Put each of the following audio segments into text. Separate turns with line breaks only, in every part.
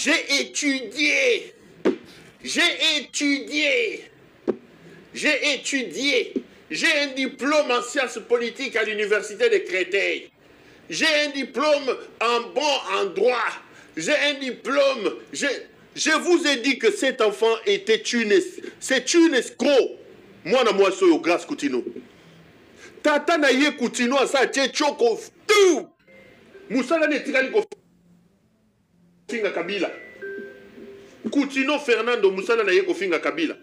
J'ai étudié. J'ai un diplôme en sciences politiques à l'université de Créteil. J'ai un diplôme en droit. J'ai un diplôme. Je vous ai dit que cet enfant c'est une escroc. Moi, moi, je suis grâce Koutino. Tata na ye Koutino, ça tche choko tout. Moussala ne tirani ko finga Kabila. Koutino Fernando Moussala na ye ko finga Kabila.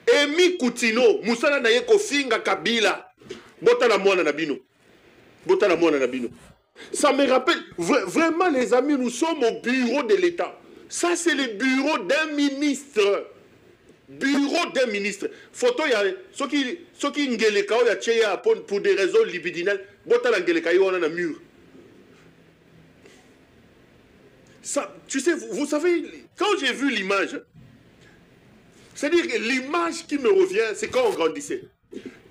Emi Koutino Moussala na ye ko finga Kabila. Bota la mwana na bino. Ça me rappelle, vraiment les amis, nous sommes au bureau de l'État. Ça c'est le bureau d'un ministre. Photo ya soki ngeleka o ya cheya pour des raisons libidinales. Bota la ngeleka yo na mur. Ça, tu sais, vous savez, quand j'ai vu l'image, c'est-à-dire que l'image qui me revient, c'est quand on grandissait.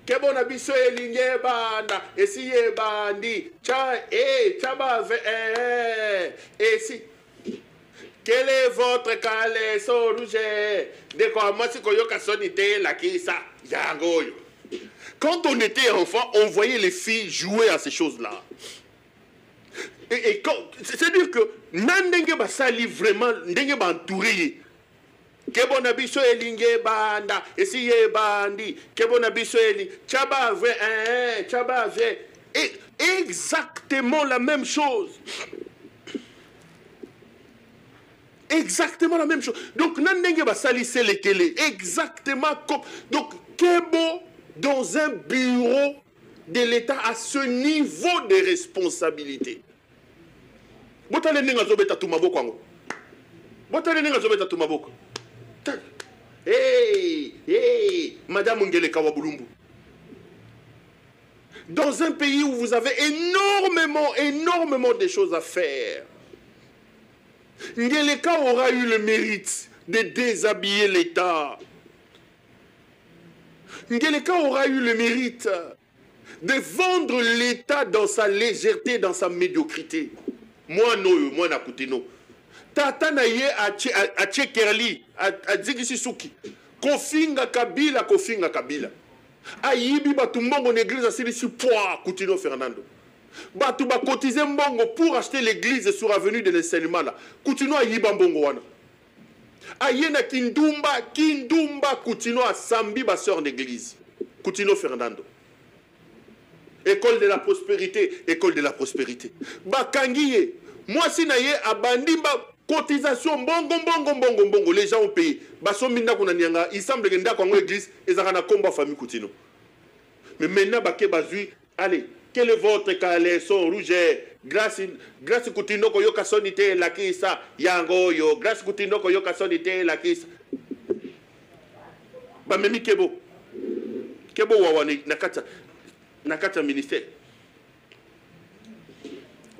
Kebon abiso elinge banda esiye bandi chaba esi quel est votre caleçon rouge de quoi moi si koyoka sonité la kisa yangoyo. Quand on était enfant, on voyait les filles jouer à ces choses-là. Et c'est-à-dire que nandenge basali vraiment ndenge ba entouré. Kebona biso elinge banda esiye bandi kebona biso eli chaba et exactement la même chose. Donc nandenge basali c'est les télé exactement comme donc Kebo dans un bureau de l'État à ce niveau de responsabilité. Botale ninga zobeta tumaboko ngo. Hey, Madame Ngeleka Wabulumbu. Dans un pays où vous avez énormément de choses à faire, Ngeleka aura eu le mérite de déshabiller l'État. Ngeleka aura eu le mérite de vendre l'État dans sa légèreté, dans sa médiocrité. Moi, Nakutino. Tata na ye a Tchekerli, a Dzigisi Souki. Kofinga Kabila. Ayibi batu mbongo l'église a silisi poids, Koutino Fernando. Batu ba cotiser mbongo pour acheter l'église sur avenue de l'enseignement là. Koutino ayiba mbongo wana. Ayena Kindumba Koutino a Sambi ba sœur d'église. Koutino Fernando. École de la prospérité. Bakangiye. Moi si na ye abandimba cotisation bongo les gens ont payé. Baso minda kuna nyanga, il semble que nda kwa église ezaka na komba famille Koutino. Mais maintenant bake bazui, allez, quel est votre caleçon rouge? Grâce Koutino ko yoka sonité la kisa yango yo, grâce Koutino ko yoka sonité la kisa. Ba memi Kebo wawani nakata ministère.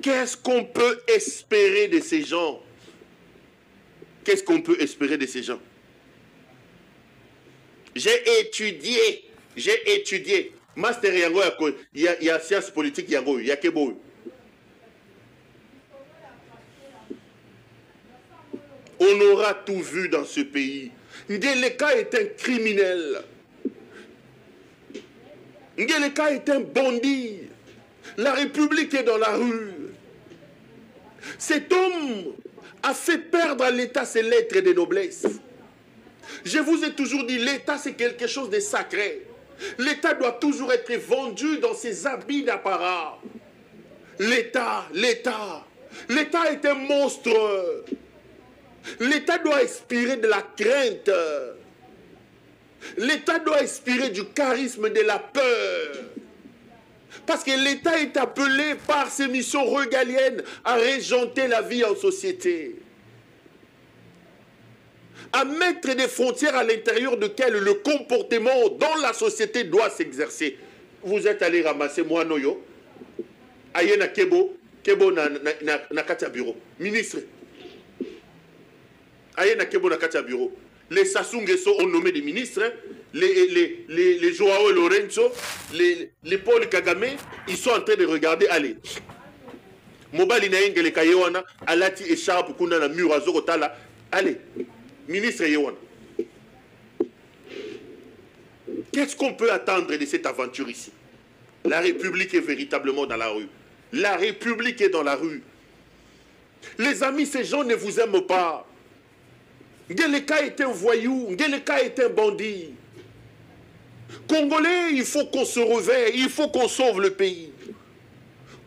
Qu'est-ce qu'on peut espérer de ces gens? J'ai étudié. Master yango il y a sciences politiques yango, il y a Kebo. On aura tout vu dans ce pays. Ngeleka est un criminel. Ngeleka est un bandit. La République est dans la rue. Cet homme a fait perdre à l'État ses lettres de noblesse. Je vous ai toujours dit, l'État c'est quelque chose de sacré. L'État doit toujours être vendu dans ses habits d'apparat. L'État est un monstre. L'État doit inspirer de la crainte. L'État doit inspirer du charisme, de la peur. Parce que l'État est appelé par ses missions régaliennes à régenter la vie en société. À mettre des frontières à l'intérieur desquelles le comportement dans la société doit s'exercer. Vous êtes allé ramasser moi noyo. Ayena Kebo na katia bureau. Ministre. Ayena Kebo na katia bureau. Les Sassou Nguesso ont nommé des ministres. Les Joao Lorenzo, les Paul Kagame, ils sont en train de regarder. Allez, Mobali na Ngeleka Yewana, alati écharpe kuna na mur azokotala. Allez, ministre Yewana. Qu'est-ce qu'on peut attendre de cette aventure ici? La République est véritablement dans la rue. La République est dans la rue. Les amis, ces gens ne vous aiment pas. Ngeleka est un voyou, Ngeleka est un bandit. Congolais, il faut qu'on se réveille, il faut qu'on sauve le pays.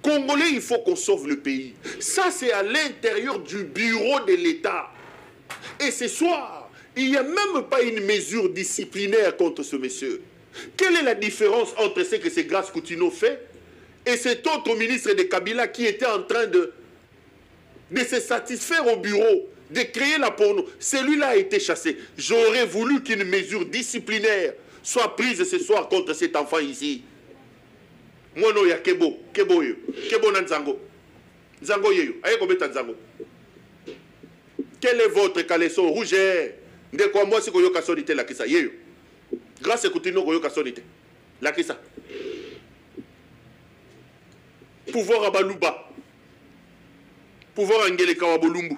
Congolais, il faut qu'on sauve le pays. Ça, c'est à l'intérieur du bureau de l'État. Et ce soir, il n'y a même pas une mesure disciplinaire contre ce monsieur. Quelle est la différence entre ce que ce Grace Coutinho fait et cet autre ministre de Kabila qui était en train de se satisfaire au bureau, de créer la porno? Celui-là a été chassé. J'aurais voulu qu'une mesure disciplinaire soit prise ce soir contre cet enfant ici. Moi, non, il y a Kebo. Kebo Nanzango. Zango yeyo. Aye kobeta Zango. Quel est votre caleçon rouge? De quoi moi, c'est que yo kasonite la kisa. Yeyo. Grâce à Coutinho, yo kasonite. La kisa. Pouvoir à Balouba. Pouvoir à Ngeleka Wabolumbu.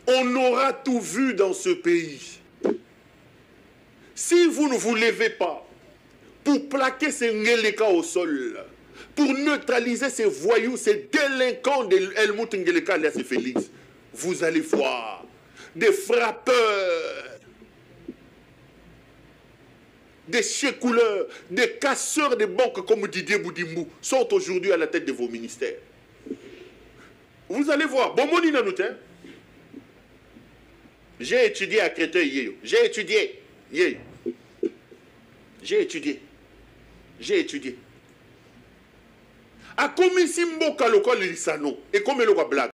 On aura tout vu dans ce pays. Si vous ne vous levez pas pour plaquer ces Ngeleka au sol, pour neutraliser ces voyous, ces délinquants de Helmut Ngeleka alias Félix, vous allez voir des frappeurs, des chécouleurs, des casseurs de banques comme Didier Boudimou sont aujourd'hui à la tête de vos ministères. Vous allez voir. Bon, mon inanoutin. J'ai étudié à Créteil. J'ai étudié. J'ai étudié. A comme si mboka lokal lisano et comme le blague.